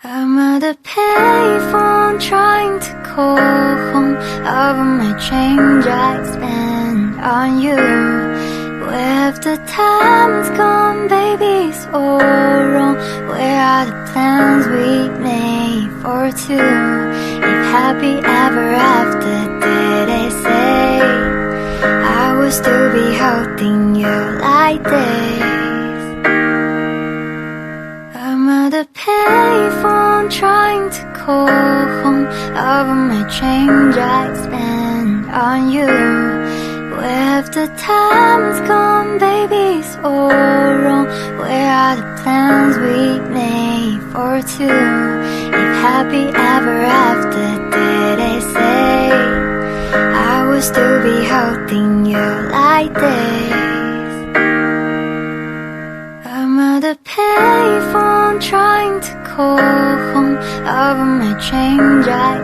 I'm at a payphone trying to call home over my change I spent on you. Where have the times gone, baby, it's all wrong. Where are the plans we made for two? If happy ever after, did they say I will still be holding you like this? I'm at a payphone trying to call home over my change I spent on you. Where have the times gone, baby, it's all wrong. Where are the plans we made for two? If happy ever after, did they say I will still be holding you like this? I'm at a payphone trying to call home over my change I